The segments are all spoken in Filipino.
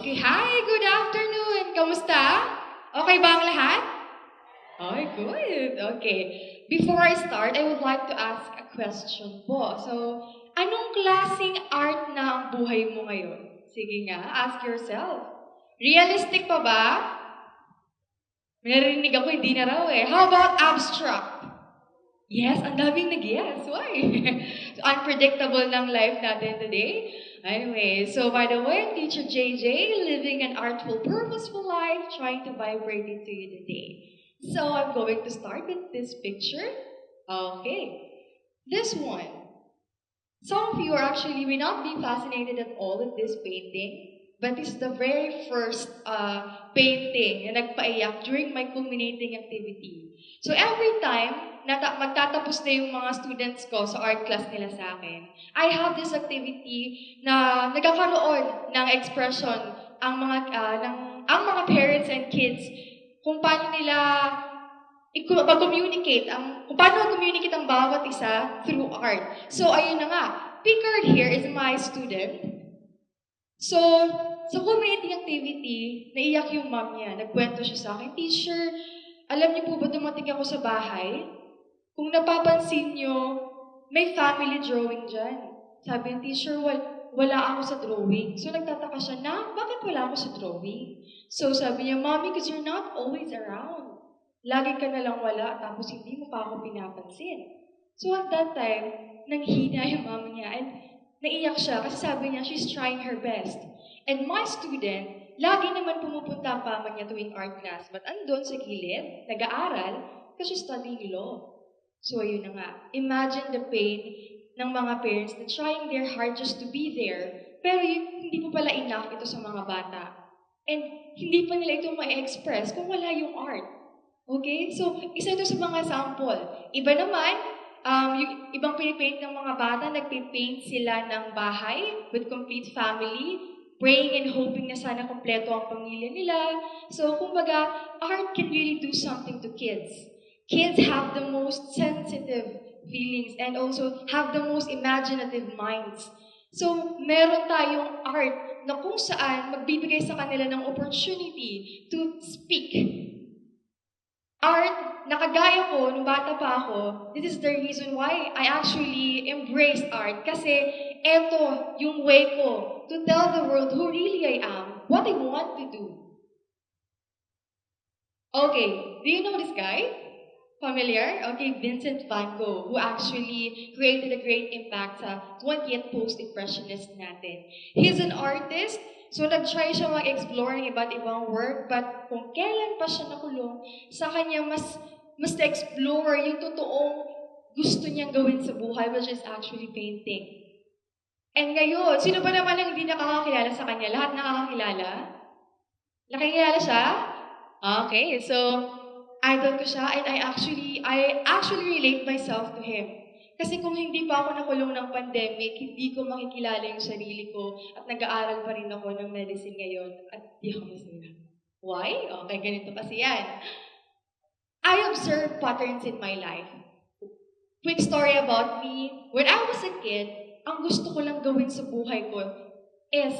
Okay, hi, good afternoon. Kamusta? Okay ba ang lahat? Okay, good. Okay. Before I start, I would like to ask a question po. So, anong klaseng art na ang buhay mo ngayon? Sige nga, ask yourself. Realistic pa ba? May narinig ako, hindi na raw eh. How about abstract? Yes, ang daming nag-yes. Why? So, unpredictable ng life natin today. Anyway, so by the way, Teacher JJ, living an artful, purposeful life, trying to vibrate into you today. So I'm going to start with this picture. Okay, this one. Some of you are actually may not be fascinated at all with this painting, but this is the very first painting na nagpaiyak during my culminating activity. So every time na magtatapos na yung mga students ko sa art class nila sa akin, I have this activity na nagkakaroon ng expression ang mga parents and kids kung paano nila mag-communicate, kung paano mag-communicate ang bawat isa through art. So, ayun na nga. Picard here is my student. So, sa community activity, naiyak yung mom niya. Nagkwento siya sa akin, Teacher, alam niyo po ba dumating ako sa bahay? Kung napapansin niyo, may family drawing dyan. Sabi ng teacher, wala ako sa drawing. So, nagtataka siya na, bakit wala ako sa drawing? So, sabi niya, Mommy, because you're not always around. Lagi ka na lang wala, tapos hindi mo pa ako pinapansin. So at that time, nanghina yung mama niya and naiyak siya kasi sabi niya she's trying her best. And my student, lagi naman pumupunta ang mama niya tuwing art class, but andun sa gilid, nag-aaral, kasi studying law. So ayun na nga, imagine the pain ng mga parents na trying their hard just to be there, pero hindi po pala enough ito sa mga bata. And hindi pa nila ito ma-express kung wala yung art. Okay? So, isa ito sa mga sample. Iba naman, yung ibang pinipaint ng mga bata, nagpipaint sila ng bahay with complete family, praying and hoping na sana kompleto ang pamilya nila. So, kumbaga, art can really do something to kids. Kids have the most sensitive feelings and also have the most imaginative minds. So, meron tayong art na kung saan magbibigay sa kanila ng opportunity to speak. Art, nakagaya ko, nung bata pa ako, this is the reason why I actually embraced art. Kasi eto yung way ko to tell the world who really I am, what I want to do. Okay, do you know this guy? Familiar? Okay, Vincent van Gogh, who actually created a great impact sa 20th post-impressionist natin. He's an artist. So, nag-try siya mag-explore ng iba't ibang work, but kung kailan pa siya nakulong, sa kanya mas na-explore yung totoong gusto niyang gawin sa buhay, which is actually painting. And ngayon, sino ba naman ang hindi nakakakilala sa kanya? Lahat nakakakilala? Nakakilala siya? Okay, so, idol ko siya, and I actually relate myself to him. Kasi kung hindi pa ako nakulong ng pandemic, hindi ko makikilala yung sarili ko at nag-aaral pa rin ako ng medicine ngayon at di ako masaya. Why? Okay, ganito kasi yan. I observe patterns in my life. Quick story about me. When I was a kid, ang gusto ko lang gawin sa buhay ko is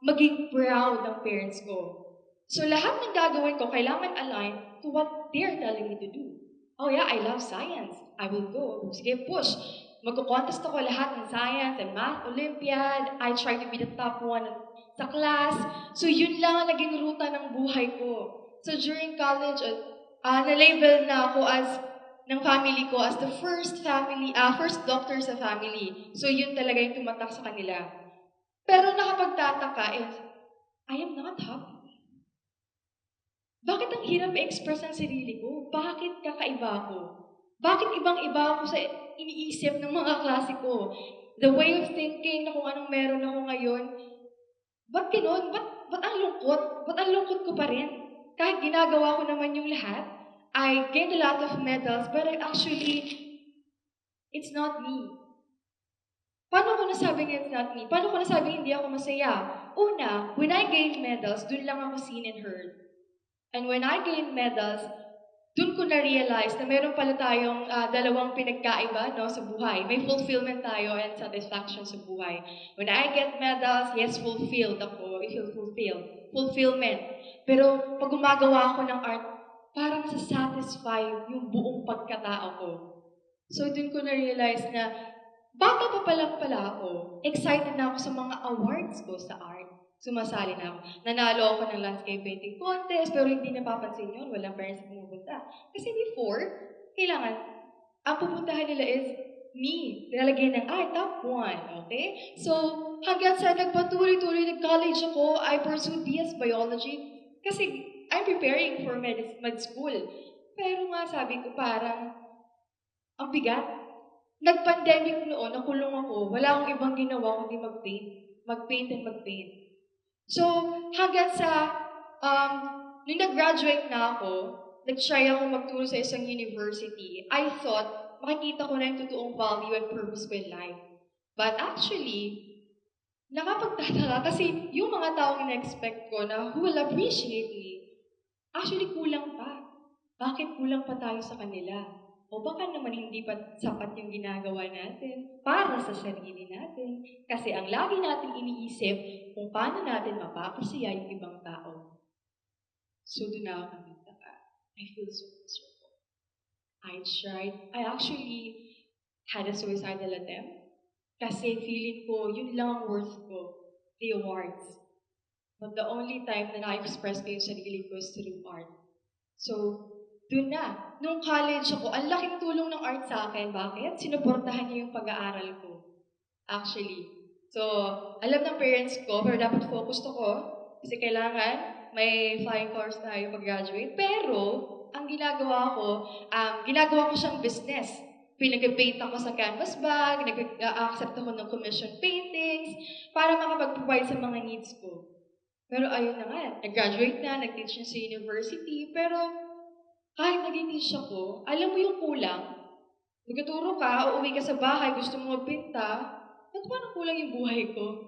maging proud ng parents ko. So lahat ng gagawin ko, kailangan align to what they're telling me to do. Oh yeah, I love science. I will go. Sige, push. Magko-contest ako lahat ng science and math, Olympiad. I try to be the top one sa class. So yun lang ang naging ruta ng buhay ko. So during college, na-label na ako ng family ko as the first doctor sa family. So yun talaga yung tumatak sa kanila. Pero nakapagtataka is, I am not happy. Bakit ang hirap i-express ang sarili ko? Bakit kakaiba ako? Bakit ibang-iba ako sa iniisip ng mga klase ko? The way of thinking na kung anong meron ako ngayon, ba't ganun? Ba't ang lungkot? Ba't ang lungkot ko pa rin? Kahit ginagawa ko naman yung lahat, I gained a lot of medals, but it's not me. Paano ko nasabing it's not me? Paano ko nasabing hindi ako masaya? Una, when I gained medals, dun lang ako seen and heard. And when I gained medals, doon ko na-realize na meron pala tayong dalawang pinagkaiba, no, sa buhay. May fulfillment tayo and satisfaction sa buhay. When I get medals, yes, fulfilled ako. I feel fulfilled. Fulfillment. Pero pag gumagawa ako ng art, parang satisfy yung buong pagkatao ko. So doon ko na-realize na bata pa lang pala ako, excited na ako sa mga awards ko sa art. Sumasali na ako. Nanalo ako ng landscape painting contest, pero hindi napapansin yun. Walang parents na pumupunta. Kasi before, kailangan, ang pupuntahan nila is me. Nilalagay ng, top 1. Okay? So, hanggang sa nagpatuloy-tuloy, nag-college ako, I pursued BS Biology. Kasi, I'm preparing for med school. Pero nga, sabi ko, parang, ang bigat. Nag-pandemic noon, nakulong ako, wala akong ibang ginawa kundi mag-paint. Mag-paint and mag-paint. So, hanggang sa, nung nag-graduate na ako, nag-try ako magturo sa isang university, I thought, makikita ko na yung totoong value and purpose ko in life. But actually, nakapagtataka kasi yung mga taong na-expect ko na who will appreciate me, actually kulang pa. Bakit kulang pa tayo sa kanila? O baka naman hindi pa sapat yung ginagawa natin para sa sarili natin. Kasi ang lagi natin iniisip kung paano natin mapapasaya yung ibang tao. So doon na ako nagtaka. I feel so miserable. I actually had a suicidal attempt. Kasi feeling ko, yun lang ang worth ko, the awards. But the only time na na-express ko yung sarili ko is through art. So, doon na. Nung college ako, ang laking tulong ng art sa akin. Bakit? Sinuportahan niya yung pag-aaral ko. Actually. So, alam ng parents ko, pero dapat focused ako. Kasi kailangan may flying colors tayo pag-graduate. Pero, ang ginagawa ko siyang business. Pinag-paint ako sa canvas bag, nag-accept ako ng commission paintings, para makapag-provide sa mga needs ko. Pero ayun na nga, nag-graduate na, nag-teach na sa university, pero kahit nag-teach ako, alam mo yung kulang? Nagtuturo ka, uuwi ka sa bahay, gusto mo magpinta, at parang kulang yung buhay ko.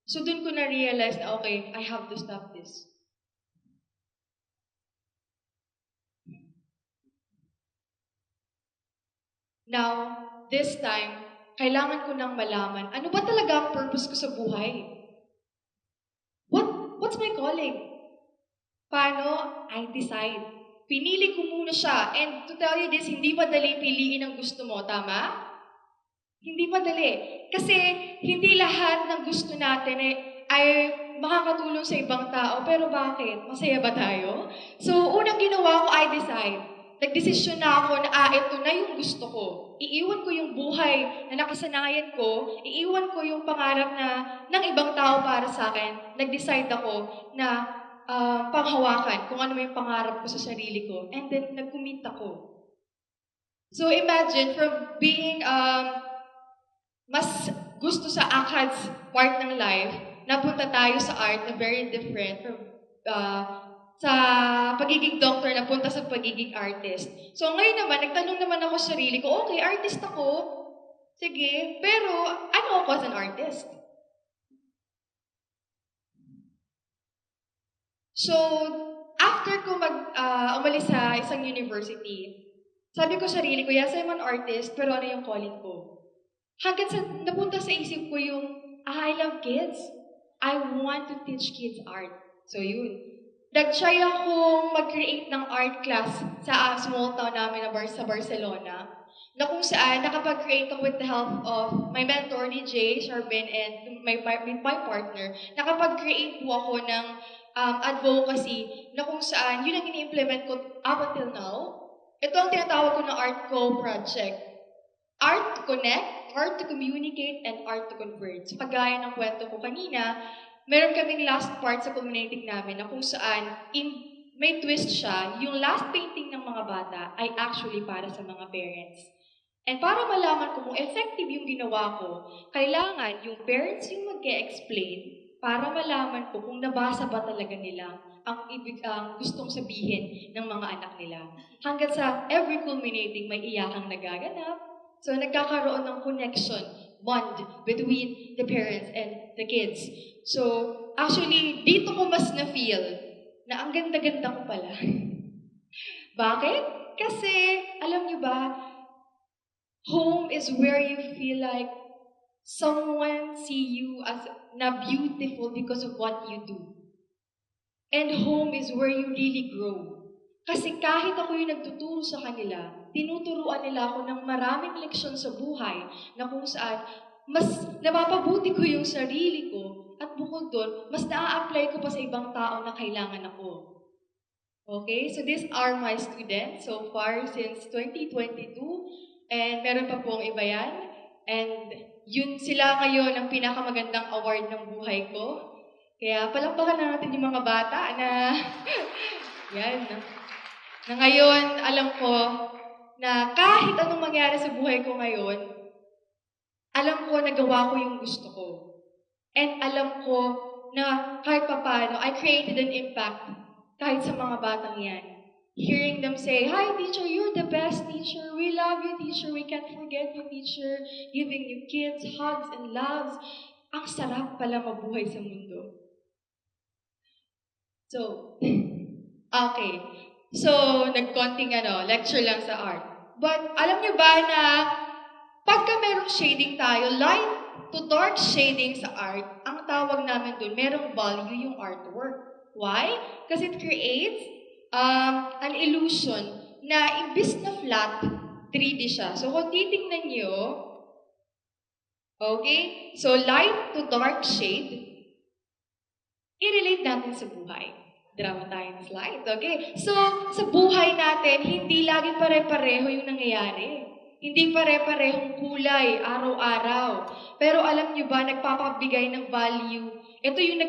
So doon ko na-realize na, okay, I have to stop this. Now, this time, kailangan ko nang malaman, ano ba talaga ang purpose ko sa buhay? What's my calling? Paano? I decide. Pinili ko muna siya. And to tell you this, hindi madali piliin ang gusto mo. Tama? Hindi madali. Kasi hindi lahat ng gusto natin ay makakatulong sa ibang tao. Pero bakit? Masaya ba tayo? So, unang ginawa ko, I decide. Nagdesisyon na ako na, ito na yung gusto ko. Iiwan ko yung buhay na nakasanayan ko. Iiwan ko yung pangarap na ng ibang tao para sa akin. Nag-decide ako na panghawakan kung ano yung pangarap ko sa sarili ko. And then, nag-commit ako. So, imagine, from being mas gusto sa ACADS part ng life, napunta tayo sa art na very different from sa pagiging doctor, napunta sa pagiging artist. So, ngayon naman, nagtanong naman ako sa sarili ko, okay, artist ako. Sige, pero ano ako as an artist? So, after ko umalis sa isang university, sabi ko sa sarili ko, yes, I'm an artist, pero ano yung calling ko? Hanggang sa napunta sa isip ko yung, I love kids. I want to teach kids art. So yun. Nag-try akong mag-create ng art class sa small town namin sa Barcelona, na kung saan nakapag-create ako with the help of my mentor ni Jay Charbin and my partner. Nakapag-create po ako ng advocacy na kung saan yun ang ini-implement ko up until now. Ito ang tinatawag ko na Art Co project. Art to connect, art to communicate, and art to convert. So, kagaya ng kwento ko kanina, meron kaming last part sa community namin na kung saan may twist siya, yung last painting ng mga bata ay actually para sa mga parents. And para malaman ko kung effective yung ginawa ko, kailangan yung parents yung mag-explain para malaman ko kung nabasa ba talaga nila ang gustong sabihin ng mga anak nila. Hanggang sa every culminating may iyakang nagaganap, so nagkakaroon ng connection, bond between the parents and the kids. So actually, dito ko mas na-feel na ang ganda-ganda ko pala. Bakit? Kasi, alam niyo ba, home is where you feel like someone see you as na beautiful because of what you do. And home is where you really grow. Kasi kahit ako yung nagtuturo sa kanila, tinuturuan nila ako ng maraming leksyon sa buhay na kung saan mas napapabuti ko yung sarili ko at bukod doon, mas na-apply ko pa sa ibang tao na kailangan ako. Okay, so these are my students so far since 2022 and meron pa pong iba yan. And yun sila ngayon ang pinakamagandang award ng buhay ko. Kaya palakpakan na natin yung mga bata na yan. Na ngayon, alam ko na kahit anong mangyari sa buhay ko ngayon, alam ko nagawa ko yung gusto ko. And alam ko na kahit papaano, I created an impact kahit sa mga batang yan. Hearing them say, "Hi, teacher, you're the best teacher. We love you, teacher. We can't forget you, teacher. Giving you kids, hugs, and loves." Ang sarap pala mabuhay sa mundo. So, okay. So, nagkonting lecture lang sa art. But alam niyo ba na pagka merong shading tayo, light to dark shading sa art, ang tawag namin dun, merong value yung artwork. Why? Kasi it creates an illusion na imbis na flat, 3D siya. So kung titingnan nyo, okay, so light to dark shade, i-relate natin sa buhay. Drama tayo ng slide, okay? So, sa buhay natin, hindi lagi pare-pareho yung nangyayari. Hindi pare-parehong kulay, araw-araw. Pero alam nyo ba, nagpapabigay ng value. Ito yung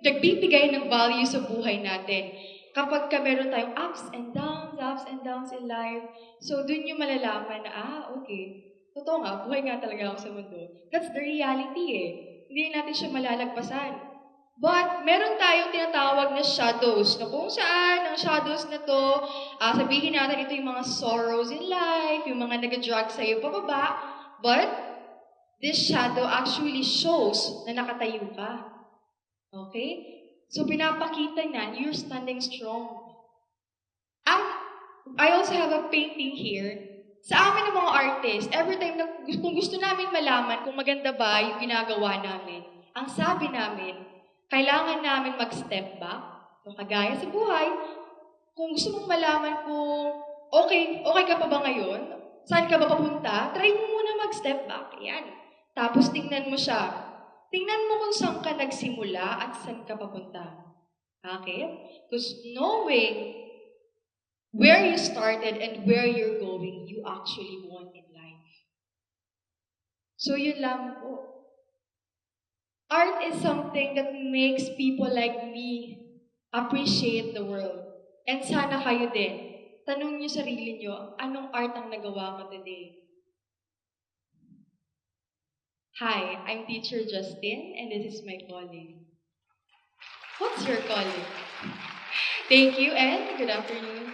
nagbibigay ng value sa buhay natin. Kapag meron tayong ups and downs in life, so dun yung malalaman na, okay, totoo nga, buhay nga talaga ako sa mundo. That's the reality eh. Hindi natin siya malalagpasan. But, meron tayong tinatawag na shadows, na kung saan ang shadows na to, sabihin natin ito yung mga sorrows in life, yung mga nag-drag sa'yo pababa, but, this shadow actually shows na nakatayo ka. Okay? So, pinapakita niyan, you're standing strong. I also have a painting here. Sa amin ng mga artist, every time na kung gusto namin malaman kung maganda ba yung ginagawa namin, ang sabi namin, kailangan namin mag-step back. So, kagaya sa buhay, kung gusto mong malaman kung okay ka pa ba ngayon, saan ka ba papunta, try mo muna mag-step back. Yan. Tapos tingnan mo siya. Tingnan mo kung saan ka nagsimula at saan ka papunta. Okay? Because knowing where you started and where you're going, you actually won in life. So yun lang po. Art is something that makes people like me appreciate the world. And sana kayo din. Tanong niyo sarili niyo, anong art ang nagawa ko today? Hi, I'm Teacher Justin, and this is my calling. What's your calling? Thank you, and good afternoon.